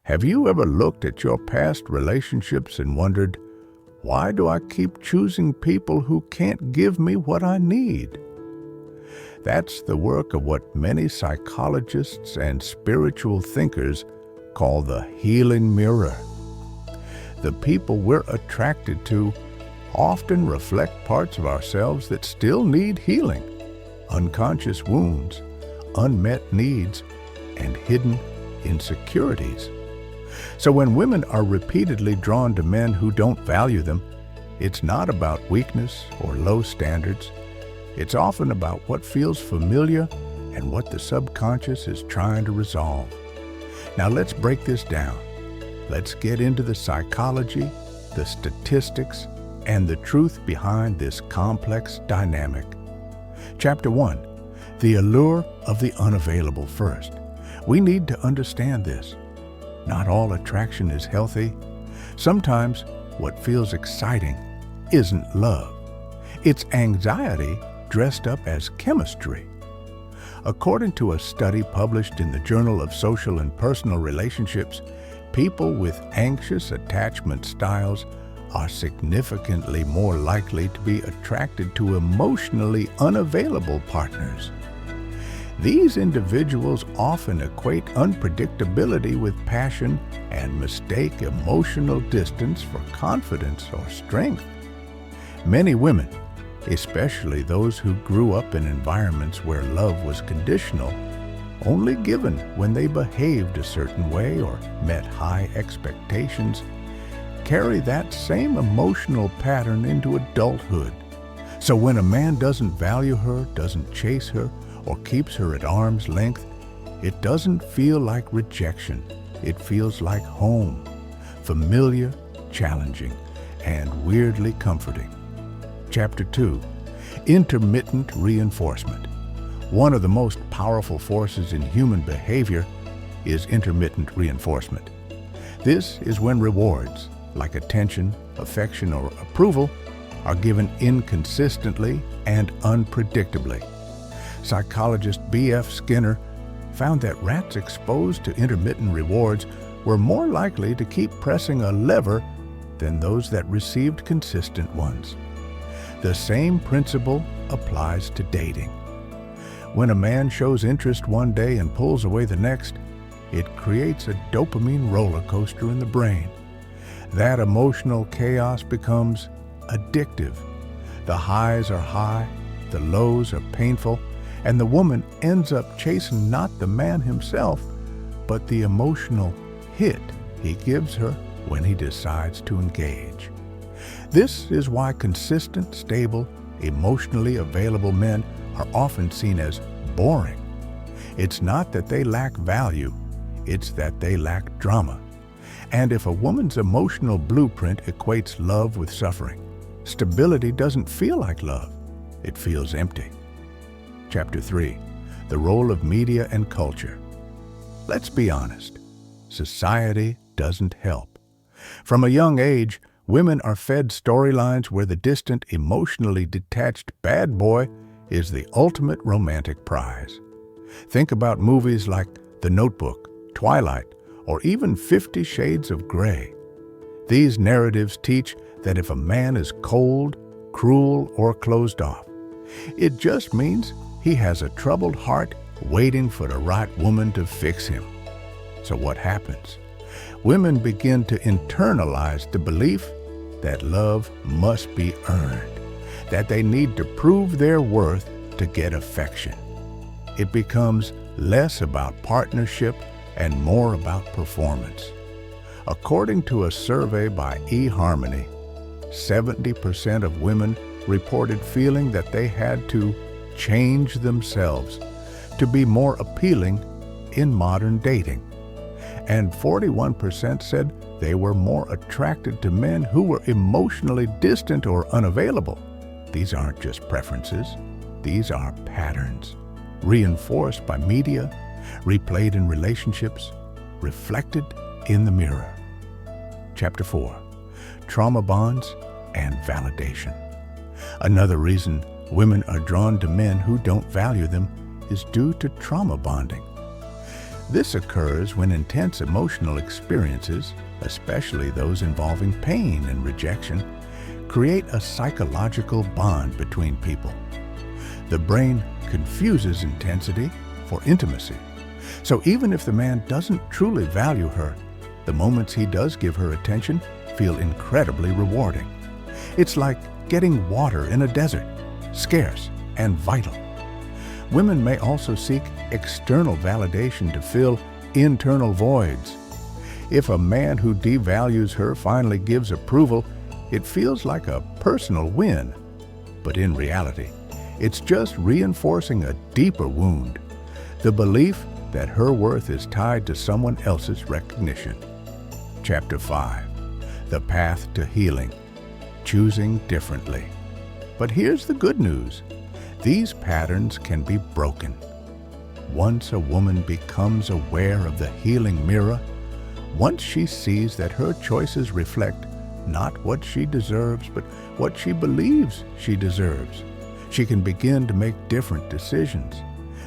Have you ever looked at your past relationships and wondered, why do I keep choosing people who can't give me what I need? That's the work of what many psychologists and spiritual thinkers call the healing mirror. The people we're attracted to often reflect parts of ourselves that still need healing, unconscious wounds, unmet needs, and hidden insecurities. So when women are repeatedly drawn to men who don't value them, it's not about weakness or low standards. It's often about what feels familiar and what the subconscious is trying to resolve. Now let's break this down. Let's get into the psychology, the statistics, and the truth behind this complex dynamic. Chapter 1, the allure of the unavailable first. We need to understand this. Not all attraction is healthy. Sometimes what feels exciting isn't love. It's anxiety dressed up as chemistry. According to a study published in the Journal of Social and Personal Relationships, people with anxious attachment styles are significantly more likely to be attracted to emotionally unavailable partners. These individuals often equate unpredictability with passion and mistake emotional distance for confidence or strength. Many women, especially those who grew up in environments where love was conditional, only given when they behaved a certain way or met high expectations, carry that same emotional pattern into adulthood. So when a man doesn't value her, doesn't chase her, or keeps her at arm's length, it doesn't feel like rejection. It feels like home, familiar, challenging, and weirdly comforting. Chapter 2, intermittent reinforcement. One of the most powerful forces in human behavior is intermittent reinforcement. This is when rewards, like attention, affection, or approval, are given inconsistently and unpredictably. Psychologist B.F. Skinner found that rats exposed to intermittent rewards were more likely to keep pressing a lever than those that received consistent ones. The same principle applies to dating. When a man shows interest one day and pulls away the next, it creates a dopamine roller coaster in the brain. That emotional chaos becomes addictive. The highs are high, the lows are painful, and the woman ends up chasing not the man himself, but the emotional hit he gives her when he decides to engage. This is why consistent, stable, emotionally available men are often seen as boring. It's not that they lack value, it's that they lack drama. And if a woman's emotional blueprint equates love with suffering, stability doesn't feel like love, it feels empty. Chapter 3, the role of media and culture. Let's be honest, society doesn't help. From a young age, women are fed storylines where the distant, emotionally detached bad boy is the ultimate romantic prize. Think about movies like The Notebook, Twilight, or even 50 Shades of Grey. These narratives teach that if a man is cold, cruel, or closed off, it just means he has a troubled heart waiting for the right woman to fix him. So what happens? Women begin to internalize the belief that love must be earned, that they need to prove their worth to get affection. It becomes less about partnership and more about performance. According to a survey by eHarmony, 70% of women reported feeling that they had to change themselves to be more appealing in modern dating. And 41% said they were more attracted to men who were emotionally distant or unavailable. These aren't just preferences, these are patterns, reinforced by media, replayed in relationships, reflected in the mirror. Chapter 4, trauma bonds and validation. Another reason women are drawn to men who don't value them is due to trauma bonding. This occurs when intense emotional experiences, especially those involving pain and rejection, create a psychological bond between people. The brain confuses intensity for intimacy. So even if the man doesn't truly value her, the moments he does give her attention feel incredibly rewarding. It's like getting water in a desert, scarce and vital. Women may also seek external validation to fill internal voids. If a man who devalues her finally gives approval, it feels like a personal win. But in reality, it's just reinforcing a deeper wound, the belief that her worth is tied to someone else's recognition. Chapter 5. The Path to Healing. Choosing differently. But here's the good news. These patterns can be broken. Once a woman becomes aware of the healing mirror, once she sees that her choices reflect not what she deserves, but what she believes she deserves, she can begin to make different decisions.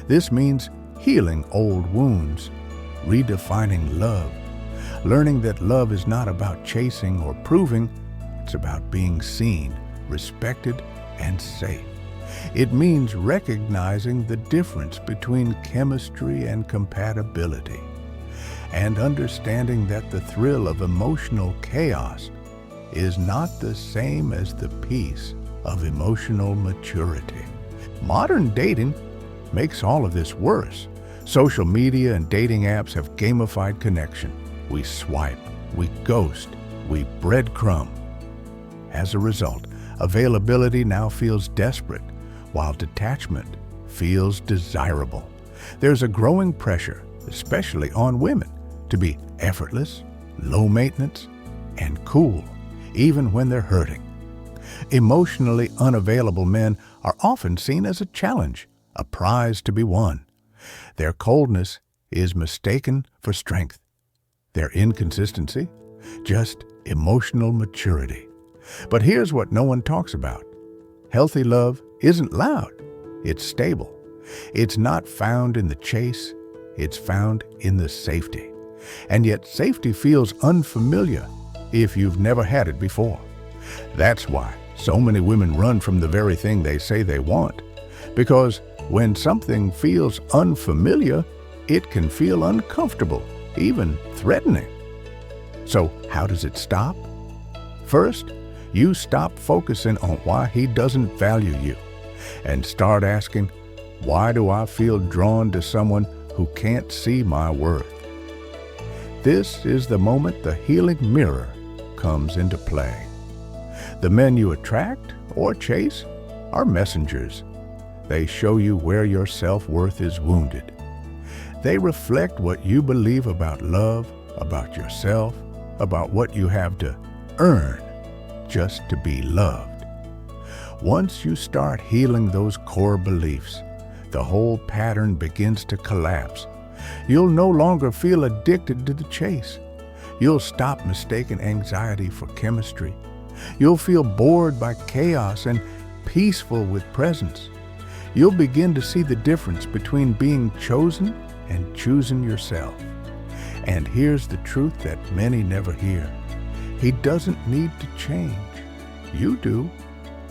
This means healing old wounds, redefining love, learning that love is not about chasing or proving, it's about being seen, respected, and safe. It means recognizing the difference between chemistry and compatibility, and understanding that the thrill of emotional chaos is not the same as the peace of emotional maturity. Modern dating makes all of this worse. Social media and dating apps have gamified connection. We swipe, we ghost, we breadcrumb. As a result, availability now feels desperate, while detachment feels desirable. There's a growing pressure, especially on women, to be effortless, low maintenance, and cool, even when they're hurting. Emotionally unavailable men are often seen as a challenge, a prize to be won. Their coldness is mistaken for strength. Their inconsistency, just emotional maturity. But here's what no one talks about. Healthy love isn't loud, it's stable. It's not found in the chase, it's found in the safety. And yet safety feels unfamiliar if you've never had it before. That's why so many women run from the very thing they say they want. Because when something feels unfamiliar, it can feel uncomfortable, even threatening. So how does it stop? First, you stop focusing on why he doesn't value you and start asking, why do I feel drawn to someone who can't see my worth? This is the moment the healing mirror comes into play. The men you attract or chase are messengers. They show you where your self-worth is wounded. They reflect what you believe about love, about yourself, about what you have to earn just to be loved. Once you start healing those core beliefs, the whole pattern begins to collapse. You'll no longer feel addicted to the chase. You'll stop mistaking anxiety for chemistry. You'll feel bored by chaos and peaceful with presence. You'll begin to see the difference between being chosen and choosing yourself. And here's the truth that many never hear. He doesn't need to change. You do,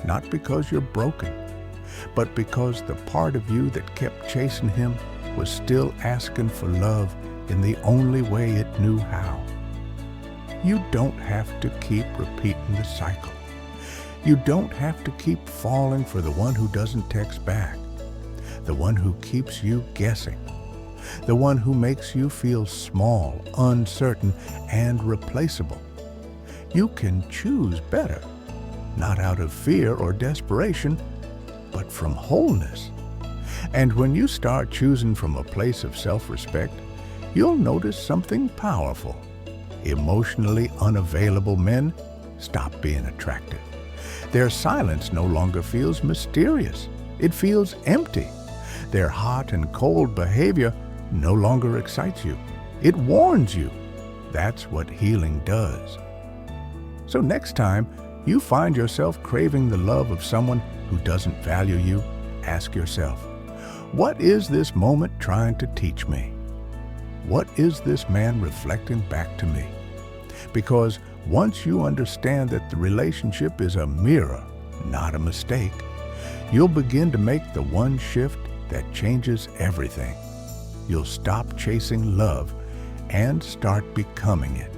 not because you're broken, but because the part of you that kept chasing him was still asking for love in the only way it knew how. You don't have to keep repeating the cycle. You don't have to keep falling for the one who doesn't text back, the one who keeps you guessing, the one who makes you feel small, uncertain, and replaceable. You can choose better, not out of fear or desperation, but from wholeness. And when you start choosing from a place of self-respect, you'll notice something powerful. Emotionally unavailable men stop being attractive. Their silence no longer feels mysterious. It feels empty. Their hot and cold behavior no longer excites you. It warns you. That's what healing does. So next time you find yourself craving the love of someone who doesn't value you, ask yourself, what is this moment trying to teach me? what is this man reflecting back to me? Because once you understand that the relationship is a mirror, not a mistake, you'll begin to make the one shift that changes everything. You'll stop chasing love and start becoming it.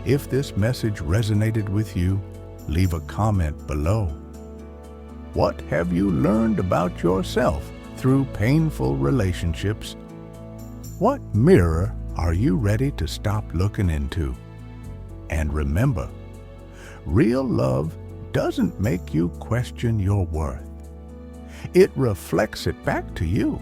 If this message resonated with you, leave a comment below. What have you learned about yourself through painful relationships? What mirror are you ready to stop looking into? And remember, real love doesn't make you question your worth. It reflects it back to you.